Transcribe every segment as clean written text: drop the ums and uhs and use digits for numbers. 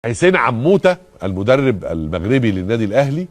حسين عموتة المدرب المغربي للنادي الأهلي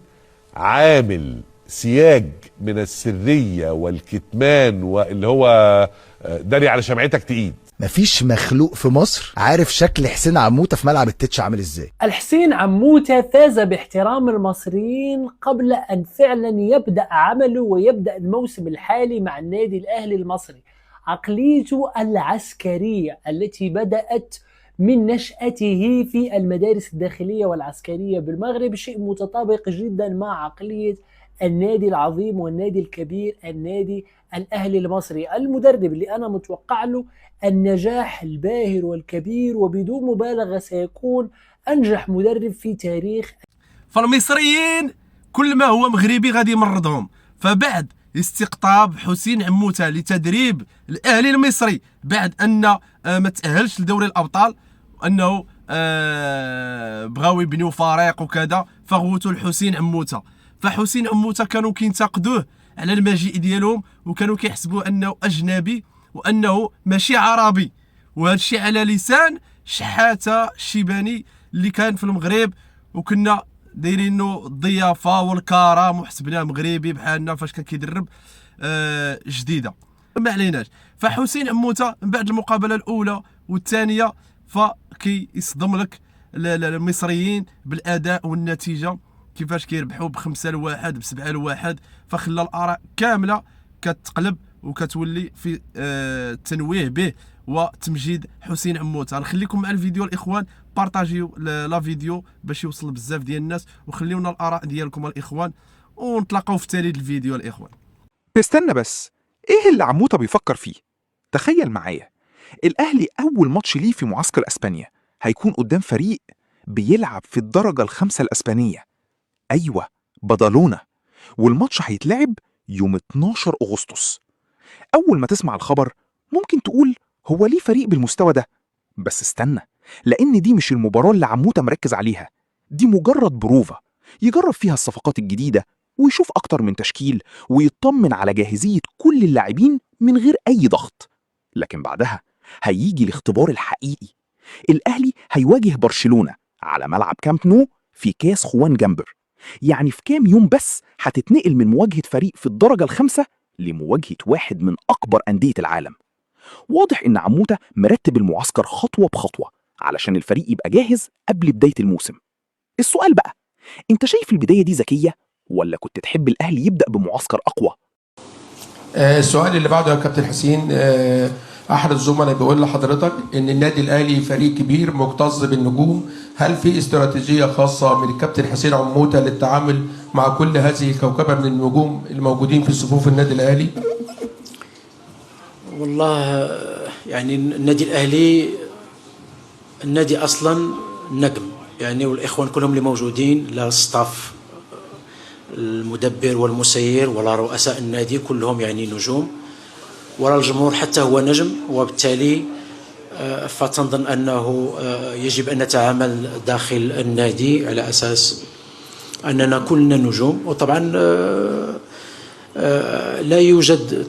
عامل سياج من السرية والكتمان واللي هو داري على شمعتك تقيد. مفيش مخلوق في مصر عارف شكل حسين عموتة في ملعب التتش عامل ازاي. الحسين عموتة فاز باحترام المصريين قبل أن فعلا يبدأ عمله ويبدأ الموسم الحالي مع النادي الأهلي المصري. عقليته العسكرية التي بدأت من نشأته في المدارس الداخلية والعسكرية بالمغرب شيء متطابق جدا مع عقلية النادي العظيم والنادي الكبير النادي الأهلي المصري. المدرب اللي أنا متوقع له النجاح الباهر والكبير، وبدون مبالغة سيكون أنجح مدرب في تاريخ. فالمصريين كل ما هو مغربي غادي يمرضهم. فبعد استقطاب حسين عموتة لتدريب الأهلي المصري بعد أن ما تأهلش لدوري الأبطال، أنه بغاو يبنيو فريق وكذا، فغوتوا لحسين عموتة. فحسين عموتة كانوا كينتقدوه على المجيء ديالهم، وكانوا كيحسبوا أنه أجنبي وأنه ماشي عربي، وهذا الشيء على لسان شحاتة الشيباني اللي كان في المغرب، وكنا دايرينو الضيافه والكرم وحسبناه مغربي بحالنا فاش كان كيدرب جديده. ما عليناش. فحسين عموتة من بعد المقابله الاولى والثانيه فكيصدم لك المصريين بالاداء والنتيجه، كيفاش كيربحوا ب5-1 ب7-1، فخلى الاراء كامله كتقلب وكتولي في التنويه به وتمجيد حسين عموتة. نخليكم مع الفيديو الاخوان، بارطاجيو لا فيديو باش يوصل بزاف ديال الناس، وخليونا الاراء ديالكم الاخوان، ونتلاقاو في تالي الفيديو الاخوان. استنى بس، ايه اللي عموتة بيفكر فيه؟ تخيل معايا، الاهلي اول ماتش ليه في معسكر اسبانيا هيكون قدام فريق بيلعب في الدرجة الخامسة الاسبانية، ايوه بدالونا، والماتش هيتلعب يوم 12 اغسطس. اول ما تسمع الخبر ممكن تقول هو ليه فريق بالمستوى ده؟ بس استنى، لأن دي مش المباراة اللي عموتة مركز عليها، دي مجرد بروفة يجرب فيها الصفقات الجديدة ويشوف أكتر من تشكيل ويطمن على جاهزية كل اللاعبين من غير أي ضغط. لكن بعدها هيجي الاختبار الحقيقي. الأهلي هيواجه برشلونة على ملعب كامب نو في كاس خوان جامبر، يعني في كام يوم بس هتتنقل من مواجهة فريق في الدرجة الخامسة لمواجهة واحد من أكبر أندية العالم. واضح إن عموتة مرتب المعسكر خطوة بخطوة علشان الفريق يبقى جاهز قبل بداية الموسم. السؤال بقى، انت شايف البداية دي ذكية ولا كنت تحب الأهلي يبدأ بمعسكر أقوى؟ السؤال اللي بعده يا كابتن حسين، أحد الزملاء بيقول لحضرتك إن النادي الأهلي فريق كبير مكتظ بالنجوم، هل في استراتيجية خاصة من الكابتن حسين عموتة للتعامل مع كل هذه الكوكبة من النجوم الموجودين في صفوف النادي الأهلي؟ والله يعني النادي الأهلي النادي أصلا نجم يعني، والإخوان كلهم اللي موجودين، لا الستاف المدبر والمسير ولا رؤساء النادي كلهم يعني نجوم، ولا الجمهور حتى هو نجم، وبالتالي فتنظن أنه يجب أن نتعامل داخل النادي على أساس أننا كلنا نجوم. وطبعا لا يوجد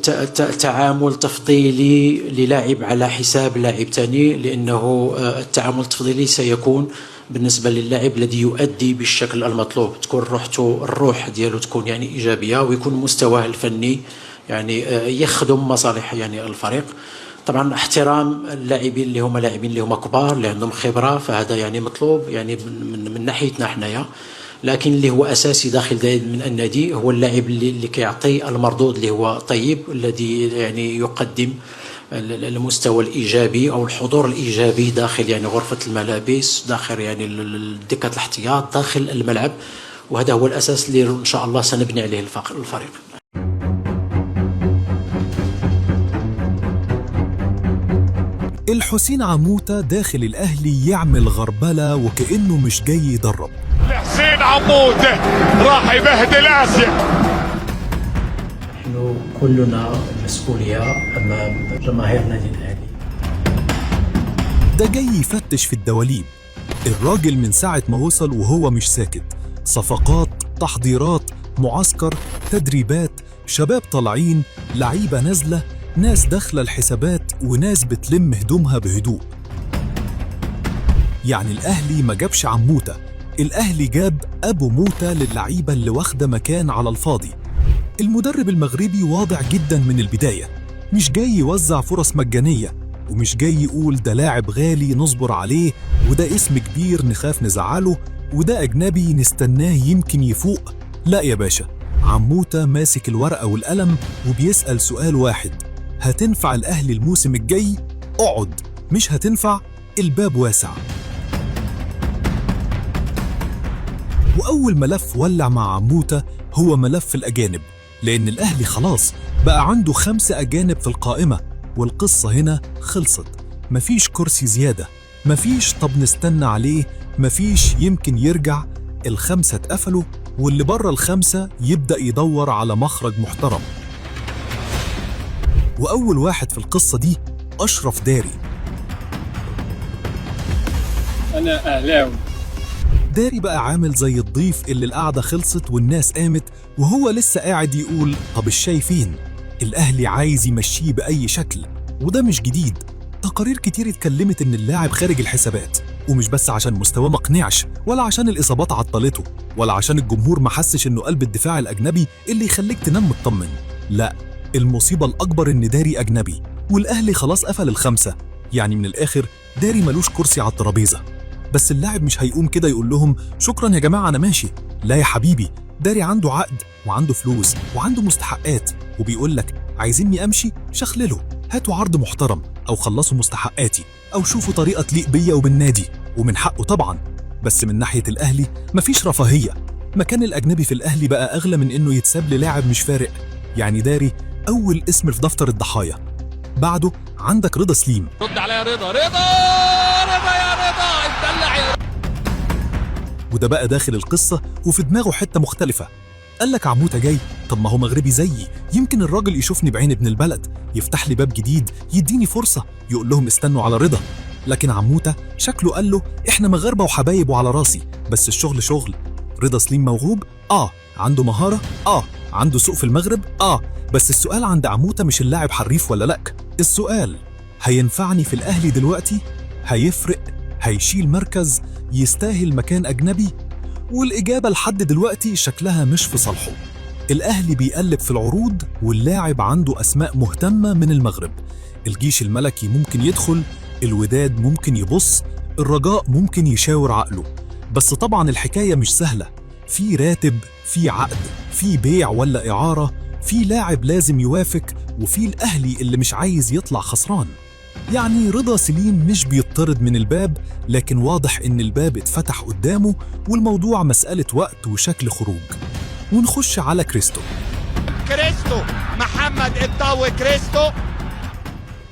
تعامل تفضيلي للاعب على حساب لاعب ثاني، لأنه التعامل التفضيلي سيكون بالنسبة للاعب الذي يؤدي بالشكل المطلوب، تكون الروح ديالو تكون يعني إيجابية، ويكون مستواه الفني يعني يخدم مصالح يعني الفريق. طبعا احترام اللاعبين اللي هما لاعبين اللي هما كبار اللي عندهم خبرة، فهذا يعني مطلوب يعني من ناحيتنا حنايا، لكن اللي هو أساسي داخل من النادي هو اللاعب اللي كيعطي المردود اللي هو طيب، الذي يعني يقدم المستوى الإيجابي أو الحضور الإيجابي داخل يعني غرفة الملابس، داخل يعني دكة الاحتياط داخل الملعب، وهذا هو الأساس اللي إن شاء الله سنبني عليه الفريق. الحسين عموتة داخل الأهلي يعمل غربلة وكأنه مش جاي يدرب. الحسين عموتة راح يبهدل آسيا. نحن كلنا مسؤولية أمام جماهير النادي الأهلي. ده جاي يفتش في الدواليب. الراجل من ساعة ما وصل وهو مش ساكت، صفقات، تحضيرات، معسكر، تدريبات، شباب طالعين، لعيبة نازلة، ناس داخلة الحسابات وناس بتلم هدومها بهدوء. يعني الأهلي ما جابش عموتة، الأهلي جاب أبو موتة للعيبة اللي واخدة مكان على الفاضي. المدرب المغربي واضح جدا من البداية، مش جاي يوزع فرص مجانية، ومش جاي يقول ده لاعب غالي نصبر عليه، وده اسم كبير نخاف نزعله، وده أجنبي نستناه يمكن يفوق. لا يا باشا، عموتة ماسك الورقة والقلم وبيسأل سؤال واحد: هتنفع الأهلي الموسم الجاي؟ اقعد، مش هتنفع؟ الباب واسع. وأول ملف ولع مع عموتة هو ملف الأجانب، لأن الأهلي خلاص بقى عنده 5 أجانب في القائمة، والقصة هنا خلصت. مفيش كرسي زيادة، مفيش طب نستنى عليه، مفيش يمكن يرجع. ال5 اتقفلوا، واللي بره ال5 يبدأ يدور على مخرج محترم. وأول واحد في القصة دي أشرف داري. أنا أهلاوي. داري بقى عامل زي الضيف اللي القعدة خلصت والناس قامت، وهو لسه قاعد يقول طب الشاي فين؟ الأهلي عايز يمشيه بأي شكل، وده مش جديد. تقارير كتير اتكلمت إن اللاعب خارج الحسابات، ومش بس عشان مستواه مقنعش، ولا عشان الإصابات عطلته، ولا عشان الجمهور ما حسش إنه قلب الدفاع الأجنبي اللي يخليك تنام مطمن. لا، المصيبة الأكبر إن داري أجنبي، والأهلي خلاص قفل ال5. يعني من الآخر داري ملوش كرسي على الترابيزة. بس اللاعب مش هيقوم كده يقول لهم شكرا يا جماعة أنا ماشي. لا يا حبيبي، داري عنده عقد وعنده فلوس وعنده مستحقات، وبيقول لك عايزيني أمشي؟ شخلله، هاتوا عرض محترم، أو خلصوا مستحقاتي، أو شوفوا طريقة تليق بيا وبالنادي. ومن حقه طبعا. بس من ناحية الأهلي مفيش رفاهية. مكان الأجنبي في الأهلي بقى أغلى من إنه يتساب للاعب مش فارق. يعني داري أول اسم في دفتر الضحايا. بعده عندك رضا سليم. رد عليا رضا يا رضا اتدلع يا رضا. وده بقى داخل القصة وفي دماغه حتة مختلفة. قال لك عموتة جاي، طب ما هو مغربي زيي، يمكن الراجل يشوفني بعين ابن البلد، يفتح لي باب جديد، يديني فرصة. يقول لهم استنوا على رضا. لكن عموتة شكله قال له احنا مغاربة وحبايب وعلى راسي، بس الشغل شغل. رضا سليم موهوب؟ عنده مهارة؟ عنده سوق في المغرب؟ بس السؤال عند عموتة مش اللاعب حريف ولا لأ، السؤال هينفعني في الأهلي دلوقتي؟ هيفرق؟ هيشيل مركز؟ يستاهل مكان أجنبي؟ والإجابة لحد دلوقتي شكلها مش في صالحه. الأهلي بيقلب في العروض، واللاعب عنده أسماء مهتمة من المغرب. الجيش الملكي ممكن يدخل، الوداد ممكن يبص، الرجاء ممكن يشاور عقله. بس طبعا الحكاية مش سهلة، في راتب، في عقد، في بيع ولا إعارة، في لاعب لازم يوافق، وفي الأهلي اللي مش عايز يطلع خسران. يعني رضا سليم مش بيطرد من الباب، لكن واضح إن الباب اتفتح قدامه، والموضوع مسألة وقت وشكل خروج. ونخش على كريستو. محمد الضاوي كريستو.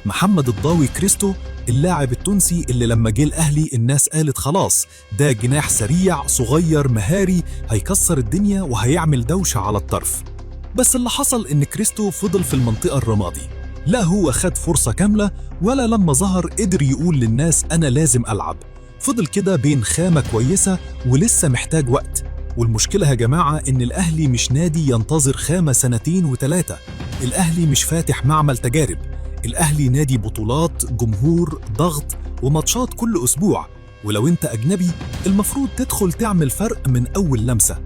محمد الضاوي كريستو، اللاعب التونسي اللي لما جه الأهلي الناس قالت خلاص ده جناح سريع صغير مهاري هيكسر الدنيا وهيعمل دوشة على الطرف. بس اللي حصل إن كريستو فضل في المنطقة الرمادي، لا هو خد فرصة كاملة، ولا لما ظهر قدر يقول للناس أنا لازم ألعب. فضل كده بين خامة كويسة ولسه محتاج وقت. والمشكلة يا جماعة إن الأهلي مش نادي ينتظر خامة 2 و3. الأهلي مش فاتح معمل تجارب. الأهلي نادي بطولات، جمهور، ضغط، وماتشات كل أسبوع. ولو أنت أجنبي المفروض تدخل تعمل فرق من أول لمسة.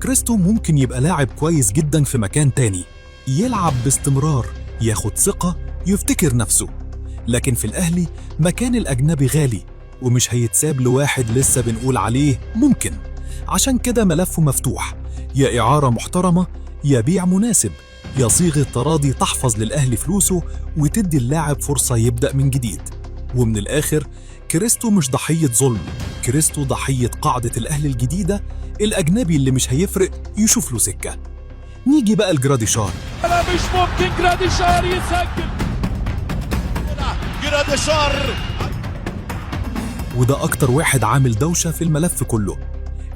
كريستو ممكن يبقى لاعب كويس جدا في مكان تاني، يلعب باستمرار، ياخد ثقة، يفتكر نفسه. لكن في الأهلي مكان الأجنبي غالي، ومش هيتساب لواحد لسه بنقول عليه ممكن. عشان كده ملفه مفتوح، يا إعارة محترمة، يا بيع مناسب، يا صيغة تراضي تحفظ للأهلي فلوسه وتدي اللاعب فرصة يبدأ من جديد. ومن الآخر كريستو مش ضحية ظلم، كريستو ضحية قاعدة الأهلي الجديدة، الأجنبي اللي مش هيفرق يشوف له سكة. نيجي بقى لجراديشار. لا مش ممكن جراديشار يسجل. جراديشار وده أكتر واحد عامل دوشة في الملف كله.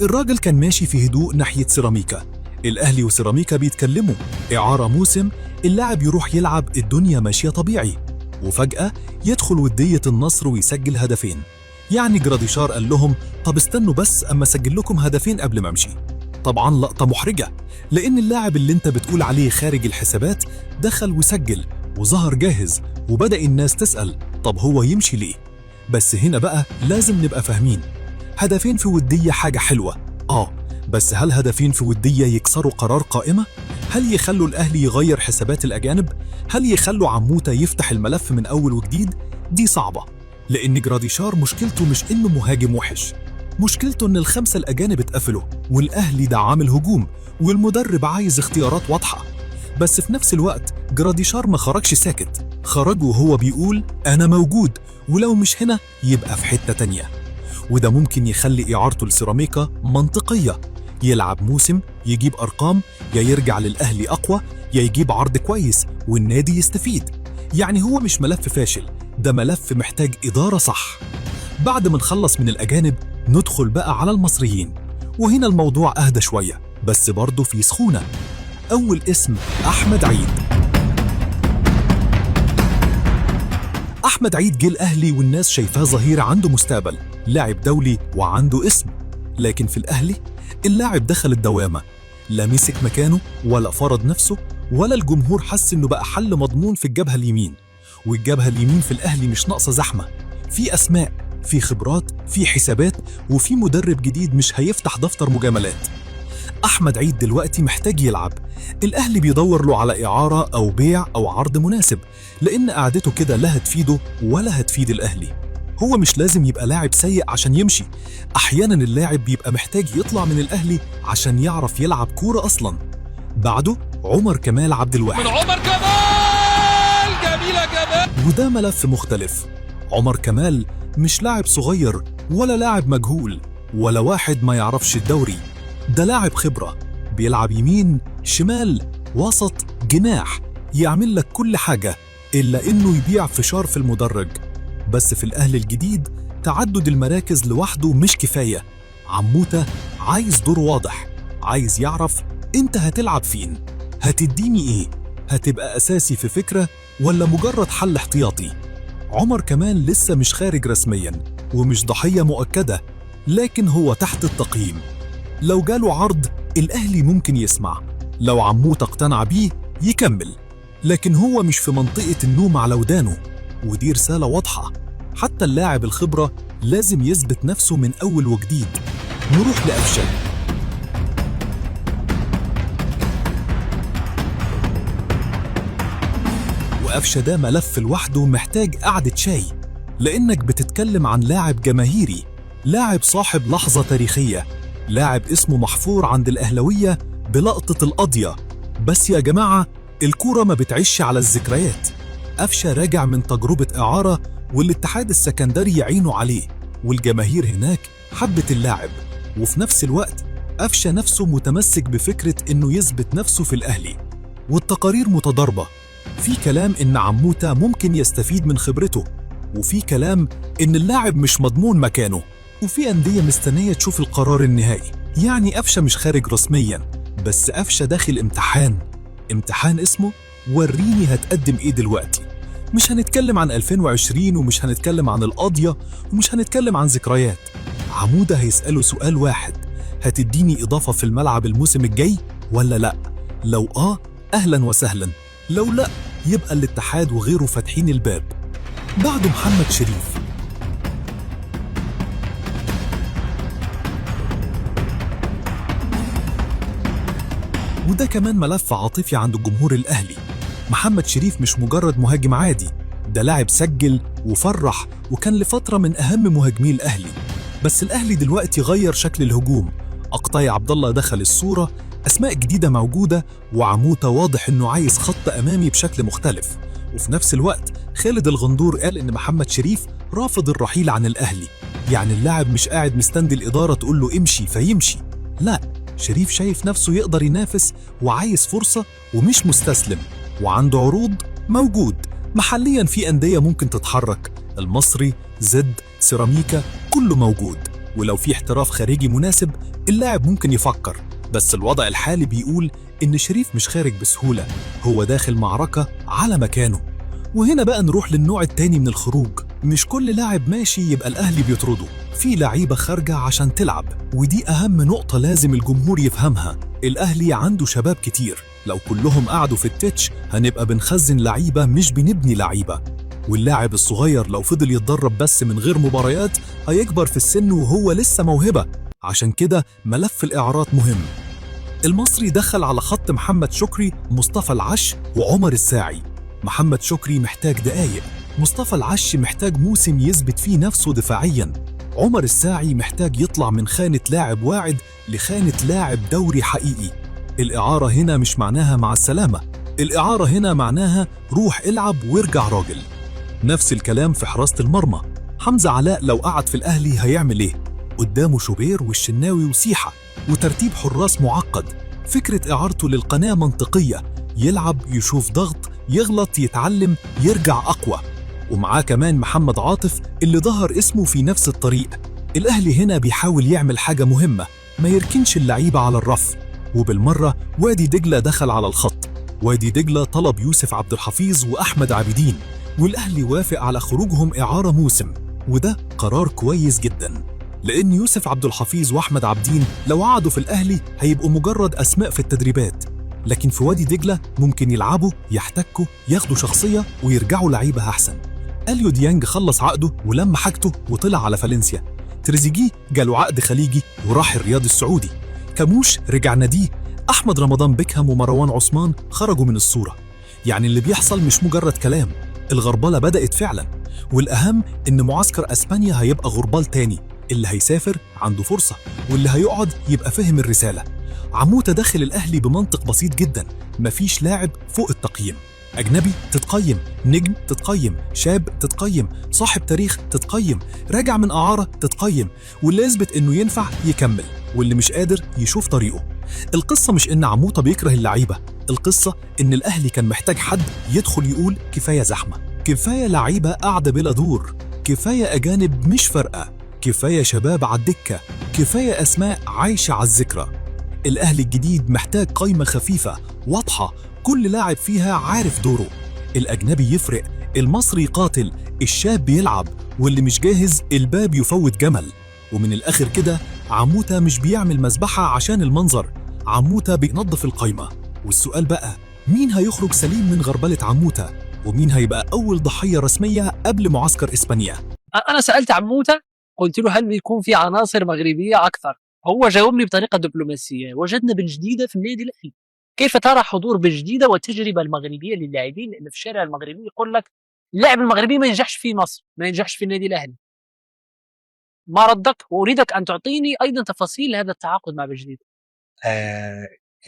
الراجل كان ماشي في هدوء ناحية سيراميكا، الأهلي وسيراميكا بيتكلموا إعارة موسم، اللاعب يروح يلعب، الدنيا ماشية طبيعي. وفجأة يدخل ودية النصر ويسجل هدفين. يعني جراديشار قال لهم طب استنوا بس أما أسجل لكم هدفين قبل ما أمشي. طبعا لقطة محرجة، لأن اللاعب اللي انت بتقول عليه خارج الحسابات دخل وسجل وظهر جاهز، وبدأ الناس تسأل طب هو يمشي ليه؟ بس هنا بقى لازم نبقى فاهمين، هدفين في ودية حاجة حلوة بس هل هدفين في ودية يكسروا قرار قائمة؟ هل يخلوا الأهلي يغير حسابات الأجانب؟ هل يخلوا عموتة يفتح الملف من أول وجديد؟ دي صعبة، لأن جراديشار مشكلته مش إنه مهاجم وحش، مشكلته إن ال5 الأجانب اتقفلوا والأهلي ده عامل هجوم والمدرب عايز اختيارات واضحة. بس في نفس الوقت جراديشار ما خرجش ساكت، خرج وهو بيقول أنا موجود ولو مش هنا يبقى في حتة تانية، وده ممكن يخلي إعارته لسيراميكا منطقية، يلعب موسم يجيب أرقام، يا يرجع للأهلي أقوى يا يجيب عرض كويس والنادي يستفيد. يعني هو مش ملف فاشل، ده ملف محتاج إدارة صح. بعد ما نخلص من الأجانب ندخل بقى على المصريين، وهنا الموضوع أهدى شوية بس برضه في سخونة. أول اسم أحمد عيد. أحمد عيد جه الأهلي والناس شايفاه ظهير عنده مستقبل، لاعب دولي وعنده اسم، لكن في الأهلي اللاعب دخل الدوامة، لا مسك مكانه ولا فرض نفسه ولا الجمهور حس إنه بقى حل مضمون في الجبهة اليمين. والجبهة اليمين في الأهلي مش ناقصة زحمة، في أسماء، في خبرات، في حسابات، وفي مدرب جديد مش هيفتح دفتر مجاملات. أحمد عيد دلوقتي محتاج يلعب، الأهلي بيدور له على إعارة أو بيع أو عرض مناسب، لأن قعدته كده لا هتفيده ولا هتفيد الأهلي. هو مش لازم يبقى لاعب سيء عشان يمشي، أحيانا اللاعب بيبقى محتاج يطلع من الأهلي عشان يعرف يلعب كورة أصلا. بعده عمر كمال عبد الواحد. من عمر كمال، جميلة كمال. وده ملف مختلف. عمر كمال مش لاعب صغير ولا لاعب مجهول ولا واحد ما يعرفش الدوري، ده لاعب خبرة، بيلعب يمين شمال وسط جناح، يعمل لك كل حاجة إلا إنه يبيع فشار في المدرج. بس في الأهلي الجديد تعدد المراكز لوحده مش كفاية، عموتة عايز دور واضح، عايز يعرف أنت هتلعب فين، هتديني إيه، هتبقى أساسي في فكرة ولا مجرد حل احتياطي. عمر كمان لسه مش خارج رسميا ومش ضحية مؤكدة، لكن هو تحت التقييم. لو جاله عرض الأهلي ممكن يسمع، لو عموتة اقتنع بيه يكمل، لكن هو مش في منطقة النوم على ودانه، ودي رسالة واضحة. حتى اللاعب الخبرة لازم يثبت نفسه من أول وجديد. نروح لأفشة. وأفشة ده ملف لوحده محتاج قعدة شاي، لأنك بتتكلم عن لاعب جماهيري، لاعب صاحب لحظة تاريخية، لاعب اسمه محفور عند الأهلوية بلقطة القضية. بس يا جماعة الكورة ما بتعيش على الذكريات. أفشة راجع من تجربة إعارة والاتحاد السكندري يعينه عليه، والجماهير هناك حبت اللاعب، وفي نفس الوقت أفشة نفسه متمسك بفكرة إنه يثبت نفسه في الأهلي. والتقارير متضاربة، في كلام إن عموتة ممكن يستفيد من خبرته، وفي كلام إن اللاعب مش مضمون مكانه، وفي أندية مستنية تشوف القرار النهائي. يعني أفشة مش خارج رسمياً، بس أفشة داخل امتحان اسمه وريني هتقدم إيه دلوقتي. مش هنتكلم عن 2020 ومش هنتكلم عن القاضية ومش هنتكلم عن ذكريات. عمودة هيسأله سؤال واحد، هتديني إضافة في الملعب الموسم الجاي ولا لأ؟ لو أهلاً وسهلاً، لو لأ يبقى الاتحاد وغيره فاتحين الباب. بعده محمد شريف. وده كمان ملف عاطفي عند الجمهور الأهلي. محمد شريف مش مجرد مهاجم عادي، ده لاعب سجل وفرح وكان لفترة من أهم مهاجمي الأهلي. بس الأهلي دلوقتي غير شكل الهجوم، أقطاي عبد الله دخل الصورة، أسماء جديدة موجودة، وعموتة واضح إنه عايز خط أمامي بشكل مختلف. وفي نفس الوقت خالد الغندور قال إن محمد شريف رافض الرحيل عن الأهلي. يعني اللاعب مش قاعد مستني الإدارة تقول له امشي فيمشي، لا، شريف شايف نفسه يقدر ينافس وعايز فرصة ومش مستسلم، وعنده عروض موجود محليا في أندية ممكن تتحرك، المصري، زد، سيراميكا، كله موجود. ولو في احتراف خارجي مناسب اللاعب ممكن يفكر. بس الوضع الحالي بيقول إن شريف مش خارج بسهولة، هو داخل معركة على مكانه. وهنا بقى نروح للنوع التاني من الخروج. مش كل لاعب ماشي يبقى الأهلي بيطرده، في لعيبة خارجة عشان تلعب، ودي أهم نقطة لازم الجمهور يفهمها. الأهلي عنده شباب كتير، لو كلهم قعدوا في التتش هنبقى بنخزن لعيبة مش بنبني لعيبة. واللاعب الصغير لو فضل يتدرب بس من غير مباريات هيكبر في السن وهو لسه موهبة. عشان كده ملف الإعارات مهم. المصري دخل على خط محمد شكري، مصطفى العش وعمر الساعي. محمد شكري محتاج دقايق، مصطفى العش محتاج موسم يثبت فيه نفسه دفاعياً، عمر الساعي محتاج يطلع من خانة لاعب واعد لخانة لاعب دوري حقيقي. الإعارة هنا مش معناها مع السلامة، الإعارة هنا معناها روح العب وارجع راجل. نفس الكلام في حراسة المرمى. حمزة علاء لو قعد في الأهلي هيعمل إيه؟ قدامه شوبير والشناوي وسيحة وترتيب حراس معقد. فكرة إعارته للقناة منطقية، يلعب يشوف ضغط يغلط يتعلم يرجع أقوى. ومعاه كمان محمد عاطف اللي ظهر اسمه في نفس الطريق. الأهلي هنا بيحاول يعمل حاجة مهمة، ما يركنش اللعيبة على الرف. وبالمرة وادي دجلة دخل على الخط. وادي دجلة طلب يوسف عبد الحفيظ وأحمد عابدين، والأهلي وافق على خروجهم إعارة موسم، وده قرار كويس جدا، لأن يوسف عبد الحفيظ وأحمد عابدين لو قعدوا في الأهلي هيبقوا مجرد أسماء في التدريبات، لكن في وادي دجلة ممكن يلعبوا يحتكوا ياخدوا شخصية ويرجعوا لعيبة أحسن. أليو ديانج خلص عقده ولم حاجته وطلع على فالنسيا. تريزيجيه جاله عقد خليجي وراح الرياض السعودي. كاموش رجع ناديه. أحمد رمضان بيكهام ومروان عثمان خرجوا من الصورة. يعني اللي بيحصل مش مجرد كلام، الغربلة بدأت فعلا. والأهم إن معسكر أسبانيا هيبقى غربال تاني، اللي هيسافر عنده فرصة واللي هيقعد يبقى فهم الرسالة. عموتة داخل الأهلي بمنطق بسيط جدا، مفيش لاعب فوق التقييم. أجنبي تتقيم، نجم تتقيم، شاب تتقيم، صاحب تاريخ تتقيم، راجع من إعارة تتقيم، واللي يثبت إنه ينفع يكمل، واللي مش قادر يشوف طريقه. القصة مش إن عموتة بيكره اللعيبة، القصة إن الأهلي كان محتاج حد يدخل يقول كفاية زحمة، كفاية لعيبة قاعدة بلا دور، كفاية أجانب مش فارقة، كفاية شباب على الدكة، كفاية أسماء عايشة على الذكرى. الأهلي الجديد محتاج قايمة خفيفة واضحة، كل لاعب فيها عارف دوره. الأجنبي يفرق، المصري قاتل، الشاب بيلعب، واللي مش جاهز الباب يفوت جمل. ومن الآخر كده عموتة مش بيعمل مذبحة عشان المنظر، عموتة بينظف القايمة. والسؤال بقى، مين هيخرج سليم من غربلة عموتة؟ ومين هيبقى أول ضحية رسمية قبل معسكر إسبانيا؟ انا سالت عموته، قلت له هل بيكون في عناصر مغربيه اكثر؟ هو جاوبني بطريقه دبلوماسيه: وجدنا بالجديده في النادي الاهلي. كيف ترى حضور بالجديده والتجربه المغربيه للاعبين؟ لان في الشارع المغربي يقول لك اللاعب المغربي ما ينجحش في مصر، ما ينجحش في النادي الاهلي. ما ردك؟ واريدك ان تعطيني ايضا تفاصيل هذا التعاقد مع بالجديده.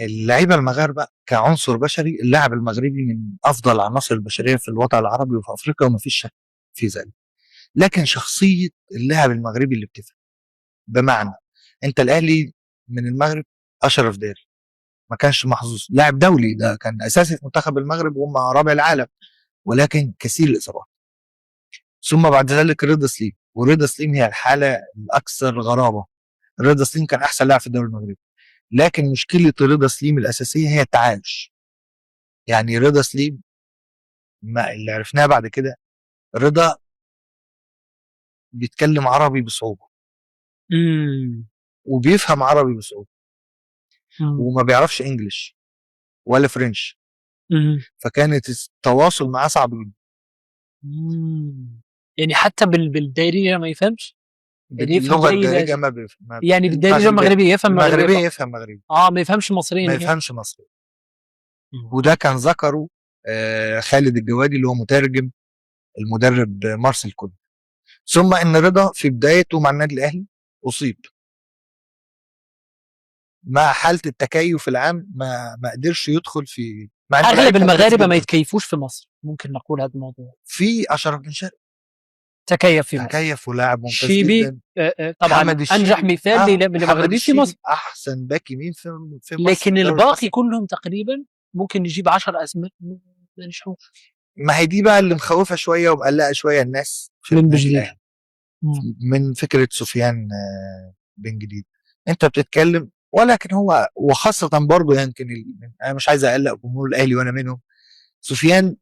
اللعيبه المغاربه كعنصر بشري، اللاعب المغربي من افضل العناصر البشريه في الوطن العربي وفي افريقيا وما فيش شك في ذلك. لكن شخصيه اللاعب المغربي اللي بتفرق. بمعنى انت الاهلي من المغرب اشرف داري ما كانش محظوظ، لاعب دولي، ده كان اساسي في منتخب المغرب وهم رابع العالم، ولكن كثير الاصابات. ثم بعد ذلك رضا سليم، ورضا سليم هي الحاله الاكثر غرابه. رضا سليم كان احسن لاعب في الدوري المغربي، لكن مشكله رضا سليم الاساسيه هي التعايش. يعني رضا سليم ما اللي عرفناه بعد كده، رضا بيتكلم عربي بصعوبه وبيفهم عربي بصعوبه وما بيعرفش انجليش ولا فرنش، فكانت التواصل معاه صعب جدا. يعني حتى بالدارجه ما يفهمش؟ يعني اللغه الدارجه ما بيفهم، يعني بالدارجه المغربيه يفهم المغربي يفهم مغربي، ما يفهمش مصري، ما يفهمش مصري. وده كان ذكره خالد الجوادي اللي هو مترجم المدرب مارسيل كولر. ثم ان رضا في بدايته مع النادي الاهلي اصيب مع حاله التكيف العام، ما قدرش يدخل في. اغلب المغاربه ما يتكيفوش في مصر، ممكن نقول هذا الموضوع. في اشرف بن شرقي تكيف في مصر، تكيف ولاعب ممتاز شيبي جدا. طبعا انجح مثال لمغربي في مصر، احسن باك يمين في مصر. لكن الباقي كلهم تقريبا ممكن نجيب 10 اسماء ما نجحوش. ما هي دي بقى اللي مخوفه شويه ومقلقه شويه الناس من بجديد، من فكره سفيان بن جديد. انت بتتكلم، ولكن هو وخاصه برضه يمكن انا مش عايز اقلق جمهور الاهلي وانا منهم. سفيان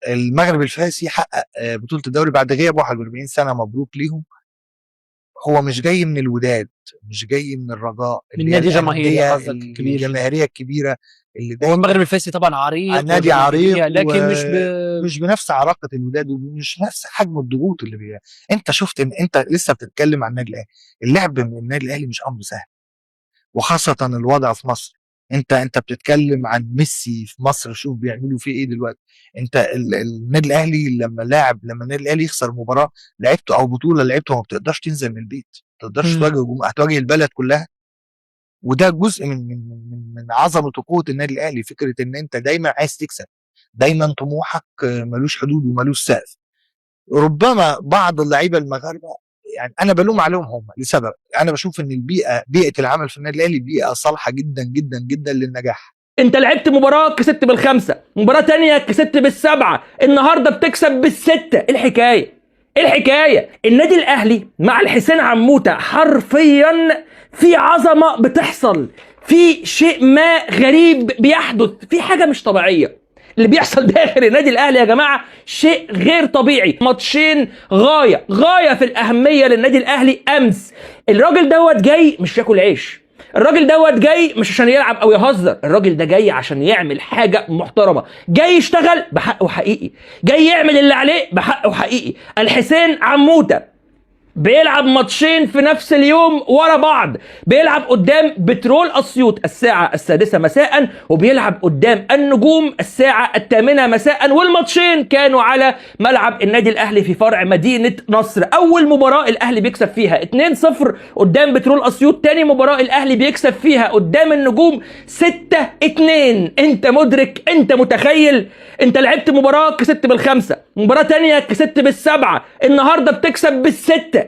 المغرب الفاسي حقق بطوله الدوري بعد غياب 41 سنه، مبروك ليهم. هو مش جاي من الوداد، مش جاي من الرجاء، من اللي هي نادي جماهيري الأندية قصدك كبير. الجماهيرية الكبيرة اللي هو دايما المغرب الفاسي طبعا عريق نادي وجماهيرية، عريق لكن مش مش بنفس عراقة الوداد ومش نفس حجم الضغوط اللي بيها. انت شفت ان انت لسه بتتكلم عن النادي الاهلي، اللعب من النادي الاهلي مش امر سهل، وخاصة الوضع في مصر. انت بتتكلم عن ميسي في مصر، شوف بيعملوا فيه ايه دلوقتي. انت النادي الاهلي لما النادي الاهلي يخسر مباراة لعبته او بطولة لعبته، ما بتقدرش تنزل من البيت، ما بتقدرش هتواجه البلد كلها. وده جزء من عظمه وقوه النادي الاهلي، فكره ان انت دايما عايز تكسب، دايما طموحك ملوش حدود وملوش سقف. ربما بعض اللعيبه المغاربه يعني انا بلوم عليهم هم لسبب، انا بشوف ان بيئه العمل في النادي الاهلي بيئه صالحه جدا جدا جدا للنجاح. انت لعبت مباراة كسبت بال5، مباراة تانية كسبت بال7، النهاردة بتكسب بال6. الحكاية النادي الاهلي مع الحسين عموتة حرفيا في عظمة بتحصل، في شيء ما غريب بيحدث، في حاجة مش طبيعية اللي بيحصل داخل النادي الاهلي يا جماعة، شيء غير طبيعي. ماتشين غاية في الاهمية للنادي الاهلي امس. الراجل دوت جاي مش ياكل عيش، الراجل دوت جاي مش عشان يلعب او يهزر، الراجل ده جاي عشان يعمل حاجة محترمة، جاي يشتغل بحقه حقيقي، جاي يعمل اللي عليه بحقه حقيقي. الحسين عموتة بيلعب ماتشين في نفس اليوم ورا بعض، بيلعب قدام بترول أسيوط الساعة 6 مساء، وبيلعب قدام النجوم الساعة 8 مساء، والماتشين كانوا على ملعب النادي الأهلي في فرع مدينة نصر. أول مباراة الأهلي بيكسب فيها 2-0 قدام بترول أسيوط، تاني مباراة الأهلي بيكسب فيها قدام النجوم 6-2. انت مدرك، انت متخيل؟ انت لعبت مباراة كسبت بال5، مباراة تانية كسبت بال7، النهاردة بتكسب بال6.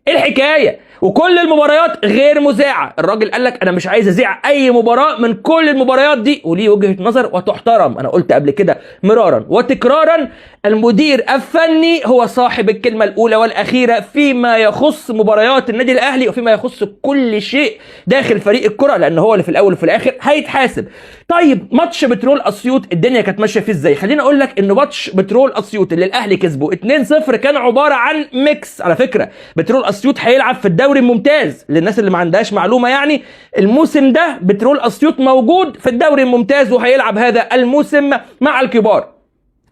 الحكاية وكل المباريات غير مذاعة. الراجل قال لك انا مش عايز اذيع اي مباراة من كل المباريات دي، وليه وجهة نظر وتحترم. انا قلت قبل كده مرارا وتكرارا، المدير الفني هو صاحب الكلمة الاولى والاخيرة فيما يخص مباريات النادي الاهلي وفيما يخص كل شيء داخل فريق الكرة، لان هو اللي في الاول وفي الاخر هيتحاسب. طيب ماتش بترول اسيوط الدنيا كانت ماشيه فيه ازاي؟ خليني اقول لك ان ماتش بترول اسيوط اللي الاهلي كسبه 2-0 كان عباره عن ميكس. على فكره بترول اسيوط هيلعب في الدوري الممتاز، للناس اللي ما عندهاش معلومه يعني، الموسم ده بترول اسيوط موجود في الدوري الممتاز وهيلعب هذا الموسم مع الكبار.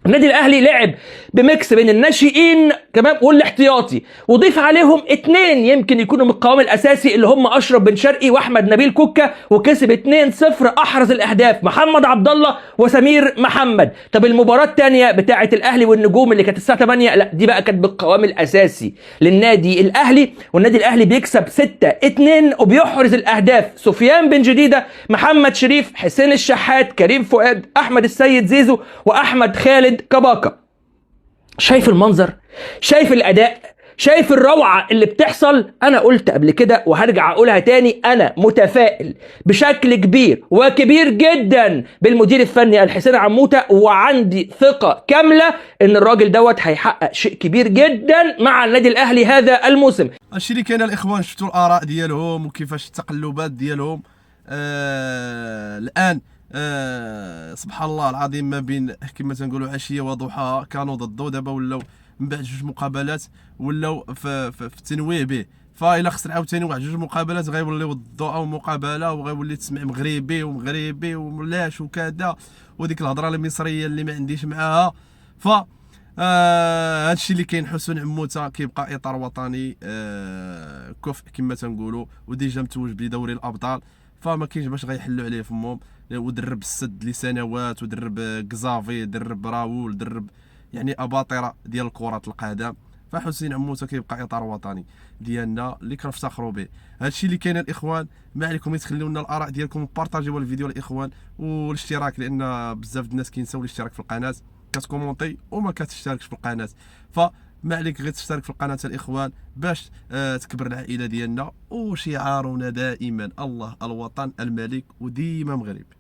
النادي الاهلي لعب بميكس بين الناشئين كمان والاحتياطي، وضيف عليهم 2 يمكن يكونوا من القوام الاساسي اللي هم اشرف بن شرقي واحمد نبيل كوكا، وكسب 2-0. احرز الاهداف محمد عبد الله وسمير محمد. طب المباراه الثانيه بتاعه الاهلي والنجوم اللي كانت الساعه 8، لا دي بقى كانت بالقوام الاساسي للنادي الاهلي، والنادي الاهلي بيكسب 6-2، وبيحرز الاهداف سفيان بن جديده، محمد شريف، حسين الشحات، كريم فؤاد، احمد السيد زيزو، واحمد خالد كباكا. شايف المنظر؟ شايف الاداء؟ شايف الروعة اللي بتحصل؟ انا قلت قبل كده وهرجع اقولها تاني، انا متفائل بشكل كبير وكبير جدا بالمدير الفني الحسين عموتة، وعندي ثقة كاملة ان الراجل دوت هيحقق شيء كبير جدا مع النادي الاهلي هذا الموسم. الشيء اللي كاين الاخوان، شفتوا الاراء ديالهم وكيفاش التقلبات ديالهم. الان سبحان الله العظيم، ما بين كما تنقولوا عشيه وضحاها كانوا ضده، دابا ولاو من بعد 2 مقابلات ولاو في التنويه به. فإلا خسر عاوتاني 1 2 مقابلات غيوليو ضده او مقابله، وغيولي تسمع مغربي وملاش وكذا، وديك الهضره المصريه اللي ما عنديش معاها. ف هادشي اللي كاين. حسين عموتة كيبقى اطار وطني كفء كما تنقولوا، وديجا متوج بدوري الابطال، فما كاينش باش غيحلوا عليه فمهم. ودرب السد لسنوات، ودرب كزافي، درب راول، درب يعني اباطره ديال كره القدم. فحسين عموتة كيبقى اطار وطني ديالنا اللي كنفتخروا به. هادشي اللي كاين الاخوان، ما عليكم تخليو لنا الاراء ديالكم، بارطاجيو الفيديو الاخوان، والاشتراك، لان بزاف الناس كينساو الاشتراك في القناه، كتكومونتي وما كتشتركش في القناه. فما عليك غير تشترك في القناه الاخوان باش تكبر العائله ديالنا. وشعارنا دائما الله، الوطن، الملك، وديما مغرب.